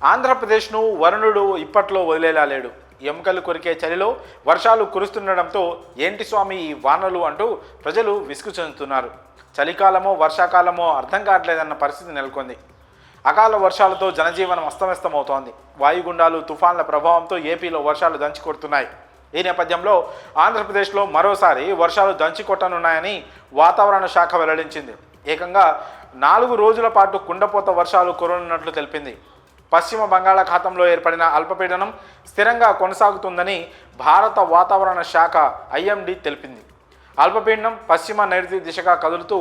ఆంధ్రప్రదేశ్ను వరుణుడు ఇప్పట్లో వదిలేలా లేడు. ఎముకలు కొరికే చలిలో వర్షాలు కురుస్తుండడంతో ఏంటి స్వామి ఈ వానలు అంటూ ప్రజలు విసుగు చెందుతున్నారు. చలికాలమో వర్షాకాలమో అర్థం కావట్లేదన్న పరిస్థితి నెలకొంది. అకాల వర్షాలతో జనజీవనం అస్తవ్యస్తమవుతోంది. వాయుగుండాలు తుఫాన్ల ప్రభావంతో ఏపీలో వర్షాలు దంచి కొడుతున్నాయి. ఈ నేపథ్యంలో ఆంధ్రప్రదేశ్లో మరోసారి వర్షాలు దంచి కొట్టనున్నాయని వాతావరణ శాఖ వెల్లడించింది. ఏకంగా 4 రోజుల పాటు కుండపోత వర్షాలు కురనున్నట్లు తెలిపింది. పశ్చిమ బంగాళాఖాతంలో ఏర్పడిన అల్పపీడనం స్థిరంగా కొనసాగుతుందని భారత వాతావరణ శాఖ ఐఎండీ తెలిపింది. అల్పపీడనం పశ్చిమ నైరుతి దిశగా కదులుతూ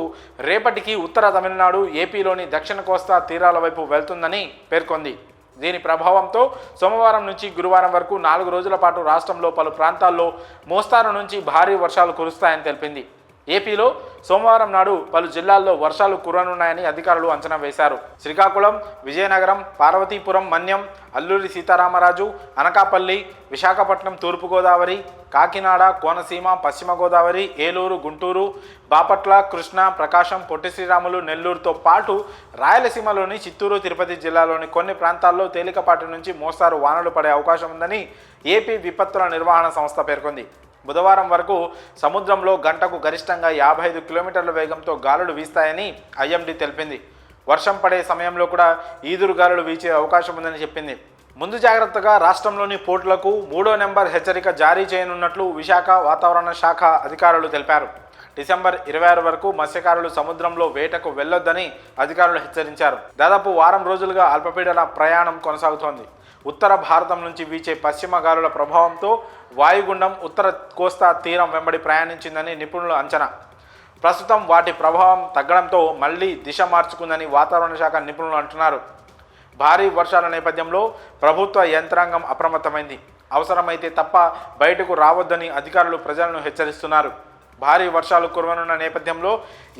రేపటికి ఉత్తర తమిళనాడు, ఏపీలోని దక్షిణ కోస్తా తీరాల వైపు వెళ్తుందని పేర్కొంది. దీని ప్రభావంతో సోమవారం నుంచి గురువారం వరకు 4 రోజుల పాటు రాష్ట్రంలో పలు ప్రాంతాల్లో మోస్తారు నుంచి భారీ వర్షాలు కురుస్తాయని తెలిపింది. ఏపీలో సోమవారం నాడు పలు జిల్లాల్లో వర్షాలు కురనున్నాయని అధికారులు అంచనా వేశారు. శ్రీకాకుళం, విజయనగరం, పార్వతీపురం, మన్యం, అల్లూరి సీతారామరాజు, అనకాపల్లి, విశాఖపట్నం తూర్పుగోదావరి, కాకినాడ, కోనసీమ, పశ్చిమ గోదావరి, ఏలూరు, గుంటూరు, బాపట్ల, కృష్ణా, ప్రకాశం, పొట్టి శ్రీరాములు, నెల్లూరుతో పాటు రాయలసీమలోని చిత్తూరు, తిరుపతి జిల్లాలోని కొన్ని ప్రాంతాల్లో తేలికపాటి నుంచి మోస్తారు వానలు పడే అవకాశం ఉందని ఏపీ విపత్తుల నిర్వహణ సంస్థ పేర్కొంది. బుధవారం వరకు సముద్రంలో గంటకు గరిష్టంగా 55 కిలోమీటర్ల వేగంతో గాలులు వీస్తాయని ఐఎండీ తెలిపింది. వర్షం పడే సమయంలో కూడా ఈదురు గాలులు వీచే అవకాశం ఉందని చెప్పింది. ముందు జాగ్రత్తగా రాష్ట్రంలోని పోర్టులకు 3వ నెంబర్ హెచ్చరిక జారీ చేయనున్నట్లు విశాఖ వాతావరణ శాఖ అధికారులు తెలిపారు. డిసెంబర్ 26 వరకు మత్స్యకారులు సముద్రంలో వేటకు వెళ్లొద్దని అధికారులు హెచ్చరించారు. దాదాపు వారం రోజులుగా అల్పపీడన ప్రయాణం కొనసాగుతోంది. ఉత్తర భారతం నుంచి వీచే పశ్చిమ గాలుల ప్రభావంతో వాయుగుండం ఉత్తర కోస్తా తీరం వెంబడి ప్రయాణించిందని నిపుణుల అంచనా. ప్రస్తుతం వాటి ప్రభావం తగ్గడంతో మళ్లీ దిశ మార్చుకుందని వాతావరణ శాఖ నిపుణులు అంటున్నారు. భారీ వర్షాల నేపథ్యంలో ప్రభుత్వ యంత్రాంగం అప్రమత్తమైంది. అవసరమైతే తప్ప బయటకు రావద్దని అధికారులు ప్రజలను హెచ్చరిస్తున్నారు. భారీ వర్షాలు కురవనున్న నేపథ్యంలో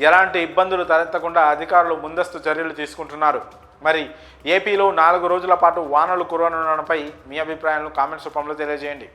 ఎలాంటి ఇబ్బందులు తలెత్తకుండా అధికారులు ముందస్తు చర్యలు తీసుకుంటున్నారు. మరి ఏపీలో 4 రోజుల పాటు వానలు కురవనున్నపై మీ అభిప్రాయాలను కామెంట్స్ రూపంలో తెలియజేయండి.